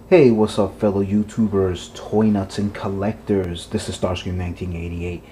Hey, what's up, fellow YouTubers, toy nuts, and collectors? This is Starscream 1988,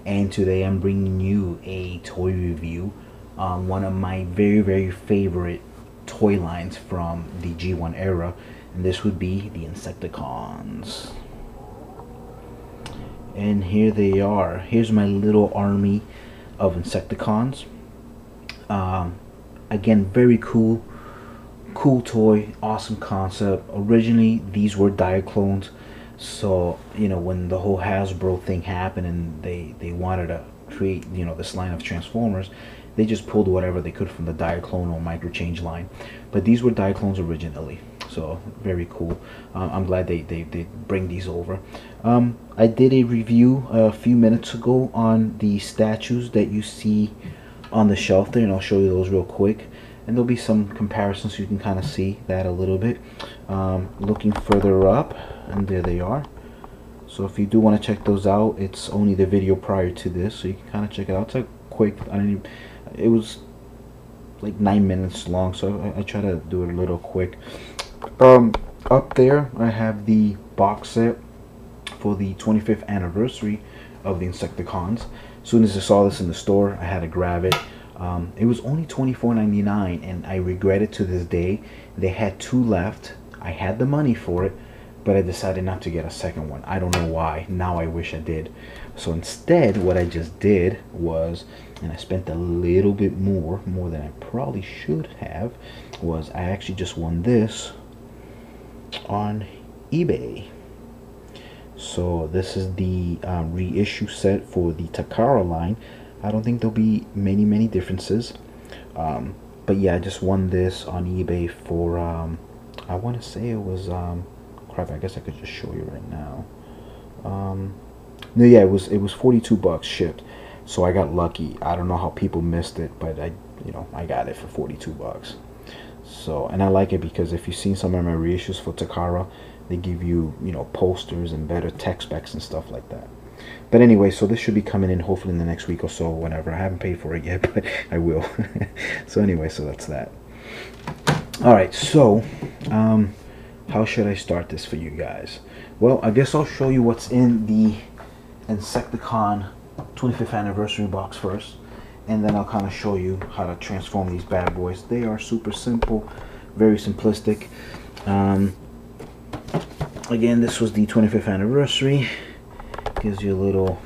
and today I'm bringing you a toy review on one of my very favorite toy lines from the G1 era, and this would be the Insecticons. And here they are. Here's my little army of Insecticons. Again, very cool toy, awesome concept. Originally these were Diaclones, so when the whole Hasbro thing happened and they wanted to create this line of Transformers, they just pulled whatever they could from the Diaclone or Microchange line. But these were Diaclones originally, so very cool. I'm glad they bring these over. I did a review a few minutes ago on the statues that you see on the shelf there, and I'll show you those real quick, and there'll be some comparisons so you can kind of see that a little bit. Looking further up, and there they are. So if you do want to check those out, it's only the video prior to this, so you can kind of check it out. It's a quick, it was like 9 minutes long, so I try to do it a little quick. Up there I have the box set for the 25th anniversary of the Insecticons. As soon as I saw this in the store, I had to grab it. It was only $24.99, and I regret it to this day. They had 2 left. I had the money for it, but I decided not to get a second one. I don't know why. Now I wish I did. So instead, what I just did was, and I spent a little bit more than I probably should have, was I actually just won this on eBay. So this is the reissue set for the Takara line. I don't think there'll be many differences, but yeah, I just won this on eBay for I want to say it was crap, I guess I could just show you right now. No, yeah, it was 42 bucks shipped, so I got lucky. I don't know how people missed it, but I got it for 42 bucks. So, and I like it because if you've seen some of my reissues for Takara, they give you posters and better tech specs and stuff like that. But anyway, so this should be coming in hopefully in the next week or so, whenever. I haven't paid for it yet, but I will. So anyway, so that's that. Alright, so how should I start this for you guys? Well, I guess I'll show you what's in the Insecticon 25th anniversary box first, and then I'll kind of show you how to transform these bad boys. They are super simple, very simplistic. Again, this was the 25th anniversary. Gives you a little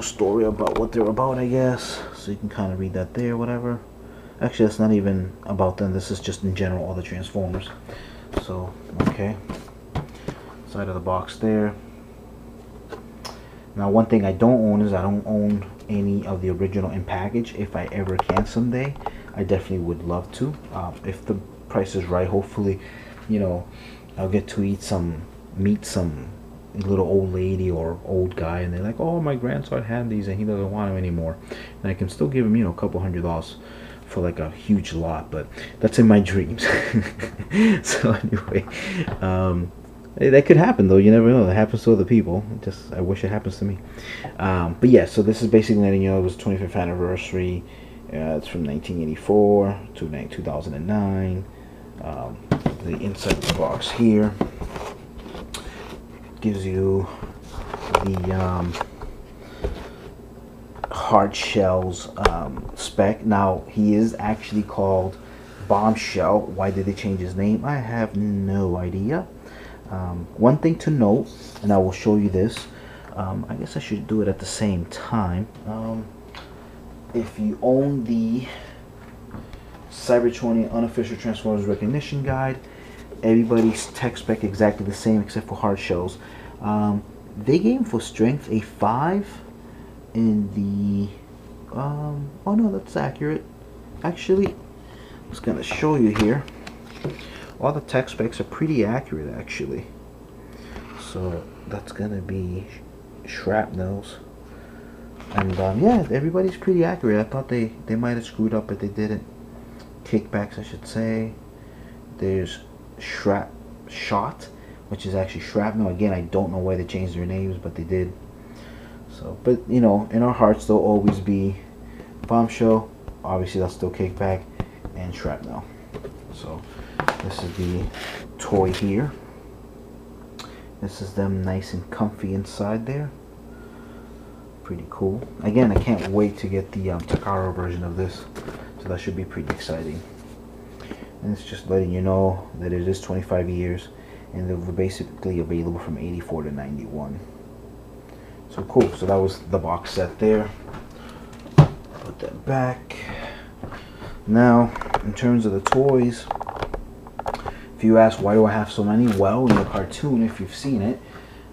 story about what they're about, I guess, so you can kind of read that there, whatever. Actually, that's not even about them. This is just in general all the Transformers. So okay, side of the box there. Now, one thing I don't own is I don't own any of the original in package. If I ever can someday, I definitely would love to. If the price is right, hopefully, I'll get to meet some little old lady or old guy, and they're like, oh, my grandson had these and he doesn't want them anymore, and I can still give him a couple $100 for like a huge lot, but that's in my dreams. So anyway, that could happen though. You never know. That happens to other people. I wish it happens to me. But yeah, so this is basically letting you know it was 25th anniversary. It's from 1984 to 2009. The inside the box here gives you the hard shells spec. Now, he is actually called Bombshell. Why did they change his name? I have no idea. One thing to note, and I will show you this, I guess I should do it at the same time. If you own the Cybertronian Unofficial Transformers Recognition Guide, everybody's tech spec exactly the same except for hard shells. They gave him for strength a 5 in the oh no, that's accurate. Actually, I'm just gonna show you here. All the tech specs are pretty accurate actually. So that's gonna be Shrapnels, and yeah, everybody's pretty accurate. I thought they might have screwed up, but they didn't. Kickbacks, I should say. There's Shot, which is actually Shrapnel. Again, I don't know why they changed their names, but they did. So, but in our hearts, there'll always be Bombshell. Obviously, that's still Kickback, and Shrapnel. So This is the toy here. This is them nice and comfy inside there. Pretty cool. Again, I can't wait to get the Takara version of this. So that should be pretty exciting. And it's just letting you know that it is 25 years. And they were basically available from 84 to 91. So cool. So that was the box set there. Put that back. Now, in terms of the toys, if you ask why do I have so many, well, in the cartoon, if you've seen it,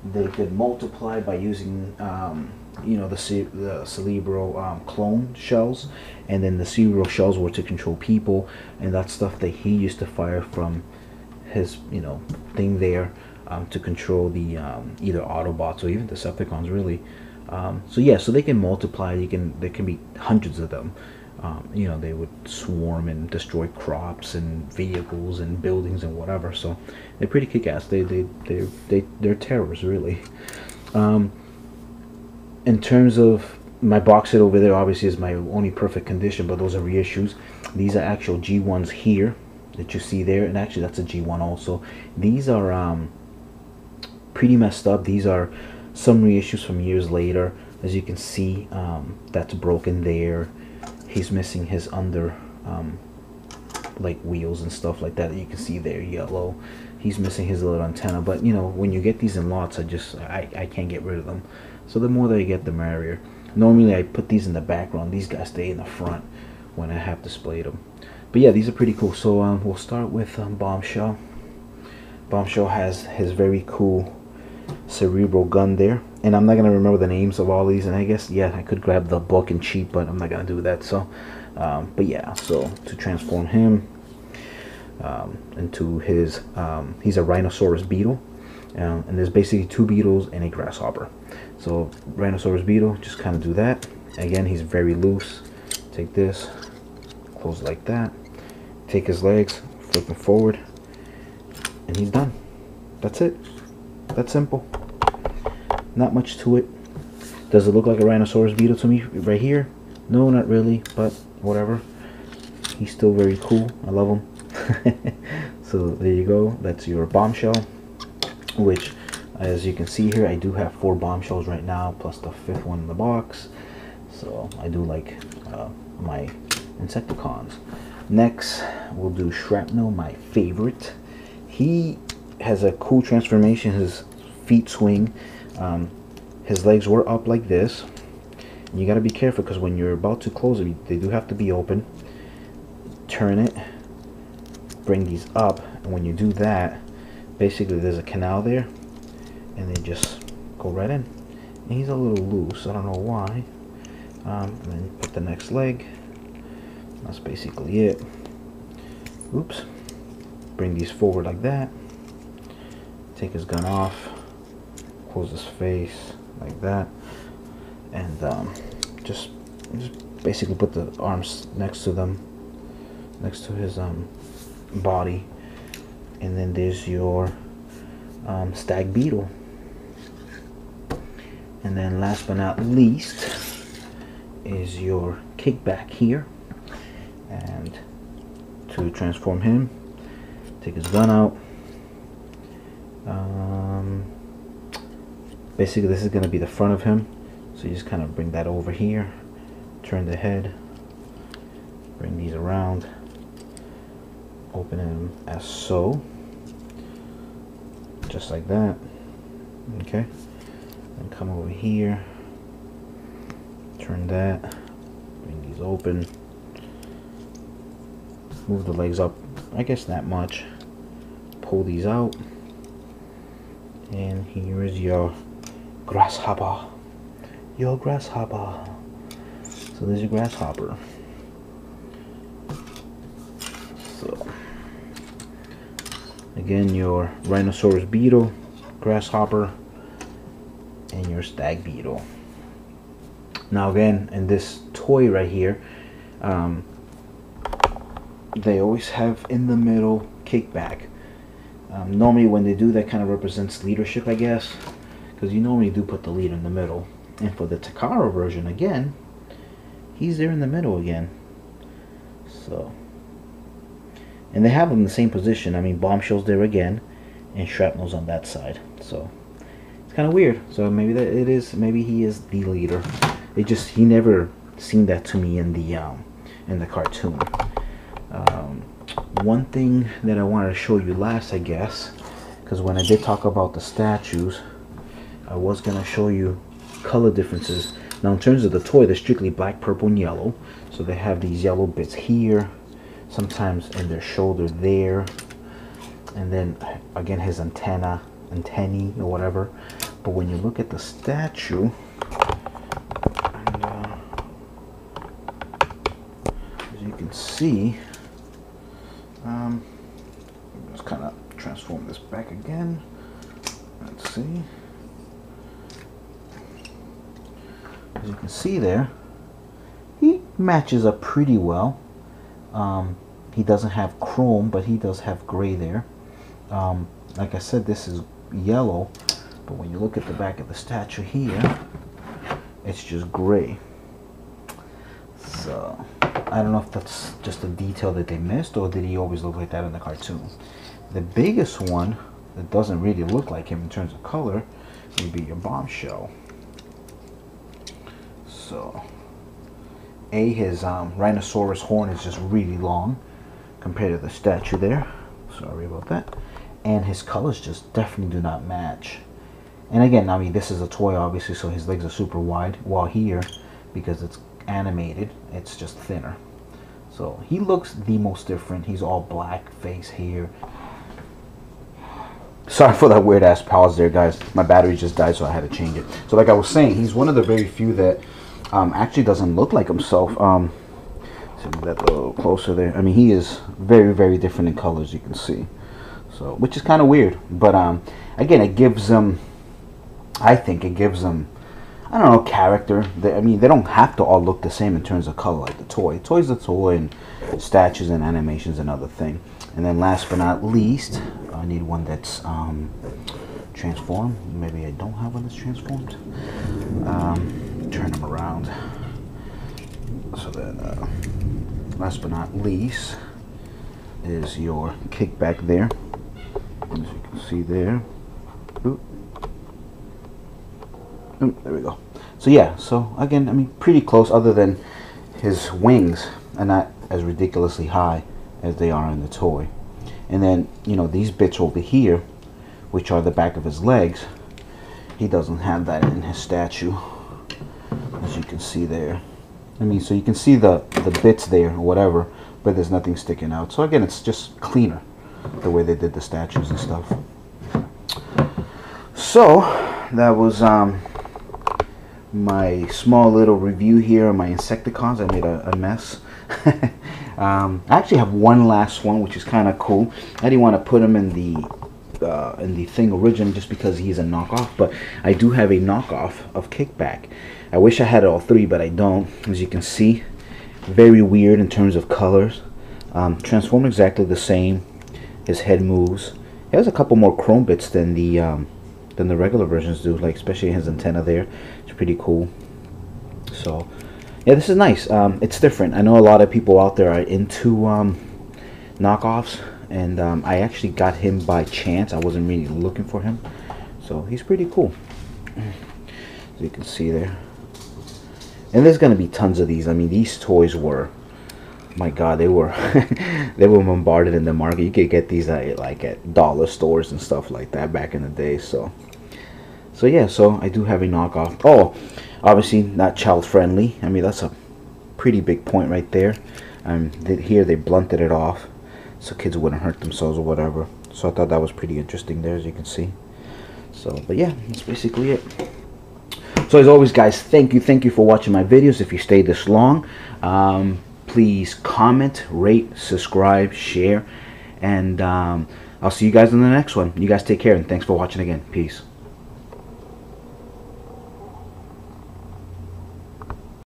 they could multiply by using, you know, the cerebral clone shells, and then the cerebral shells were to control people, and that's stuff that he used to fire from his, you know, thing there to control the either Autobots or even Decepticons, really. So yeah, so they can multiply. There can be hundreds of them. You know, they would swarm and destroy crops and vehicles and buildings and whatever. So they're pretty kick-ass. They're terrors, really. In terms of my box set over there, obviously is my only perfect condition, but those are reissues. These are actual G1s here that you see there, and actually that's a G1 also. These are pretty messed up. These are some reissues from years later. As you can see, that's broken there. He's missing his under like wheels and stuff like that you can see there, yellow. He's missing his little antenna, but you know, when you get these in lots, I can't get rid of them. So the more that I get, the merrier. Normally I put these in the background. These guys stay in the front when I have displayed them. But yeah, these are pretty cool. So we'll start with Bombshell. Bombshell has his very cool cerebral gun there, and I'm not gonna remember the names of all these, and I guess, yeah, I could grab the book and cheat, but I'm not gonna do that. So but yeah, so to transform him into his he's a rhinoceros beetle, and there's basically two beetles and a grasshopper. So rhinoceros beetle, just kind of do that. Again, he's very loose. Take this, close like that, take his legs, flip him forward, and he's done. That's it. That's simple. Not much to it. Does it look like a rhinoceros beetle to me right here? No, not really, but whatever. He's still very cool. I love him. So there you go. That's your Bombshell, which, as you can see here, I do have 4 Bombshells right now, plus the 5th one in the box. So I do like my Insecticons. Next, we'll do Shrapnel, my favorite. He has a cool transformation. His feet swing. His legs were up like this. And you got to be careful, because when you're about to close it, they do have to be open. Turn it, bring these up, and when you do that, basically there's a canal there, and they just go right in. And he's a little loose. I don't know why. And then put the next leg. That's basically it. Oops. Bring these forward like that. Take his gun off, close his face like that, and just basically put the arms next to them, next to his body, and then there's your stag beetle. And then last but not least is your Kickback here. And to transform him, take his gun out. Basically this is going to be the front of him, so you just kind of bring that over here, turn the head, bring these around, open him as so, just like that. Okay, and come over here, turn that, bring these open, move the legs up, I guess that much, pull these out, and here is your grasshopper. Your grasshopper. So there's your grasshopper. So again, your rhinoceros beetle, grasshopper, and your stag beetle. Now again, in this toy right here, they always have in the middle Kickback. Normally when they do that, kind of represents leadership, I guess, because you normally do put the leader in the middle. And for the Takara version, again, he's there in the middle again. So, And they have them in the same position. I mean, Bombshell's there again, and Shrapnel's on that side. So it's kind of weird. So maybe that it is. Maybe he is the leader. He never seen that to me in the cartoon. One thing that I wanted to show you last, I guess, because when I did talk about the statues, I was gonna show you color differences. Now, in terms of the toy, they're strictly black, purple, and yellow. So they have these yellow bits here, sometimes in their shoulder there, and then again his antennae or whatever. But when you look at the statue, and, as you can see, let's kind of transform this back again. Let's see. As you can see there, he matches up pretty well. He doesn't have chrome, but he does have gray there. Like I said, this is yellow, but when you look at the back of the statue here, it's just gray. So I don't know if that's just a detail that they missed, or did he always look like that in the cartoon. The biggest one that doesn't really look like him in terms of color would be your Bombshell. So his rhinoceros horn is just really long compared to the statue there. Sorry about that. And his colors just definitely do not match. And again, I mean, this is a toy, obviously, so his legs are super wide, while here, because it's animated, it's just thinner. So he looks the most different. He's all black, face, hair. Sorry for that weird ass pause there, guys. My battery just died, so I had to change it. So like I was saying, he's one of the very few that actually doesn't look like himself. So that a little closer there. I mean, he is very, very different in colors, you can see. So, which is kind of weird, but again, it gives them, I think it gives them, I don't know, character. I mean, they don't have to all look the same in terms of color like the toy. Toy's the toy, and statues and animations another thing. And then last but not least, I need one that's transformed. Maybe I don't have one that's transformed. Turn them around. So then, last but not least, is your Kickback there. As you can see there. Ooh. Ooh, there we go. So yeah, so again, I mean, pretty close, other than his wings are not as ridiculously high as they are in the toy. And then, you know, these bits over here, which are the back of his legs, he doesn't have that in his statue, as you can see there. I mean, so you can see the bits there or whatever, but there's nothing sticking out. So again, it's just cleaner the way they did the statues and stuff. So that was my small little review here on my Insecticons. I made a mess. I actually have one last one, which is kind of cool. I didn't want to put him in the thing originally just because he's a knockoff, but I do have a knockoff of Kickback. I wish I had all three, but I don't. As you can see, very weird in terms of colors. Transformed exactly the same. His head moves. He has a couple more chrome bits than the regular versions do, like especially his antenna there. It's pretty cool. So yeah, this is nice. It's different. I know a lot of people out there are into knockoffs, and I actually got him by chance. I wasn't really looking for him, so he's pretty cool, as you can see there. And there's gonna be tons of these. I mean, these toys were, my God, they were they were bombarded in the market. You could get these at dollar stores and stuff like that back in the day. So yeah, so I do have a knockoff. Oh, obviously not child friendly. I mean, that's a pretty big point right there. Here they blunted it off so kids wouldn't hurt themselves or whatever. So I thought that was pretty interesting there, as you can see. So, but yeah, that's basically it. So as always, guys, thank you for watching my videos. If you stayed this long, please comment, rate, subscribe, share, and I'll see you guys in the next one. You guys take care, and thanks for watching again. Peace.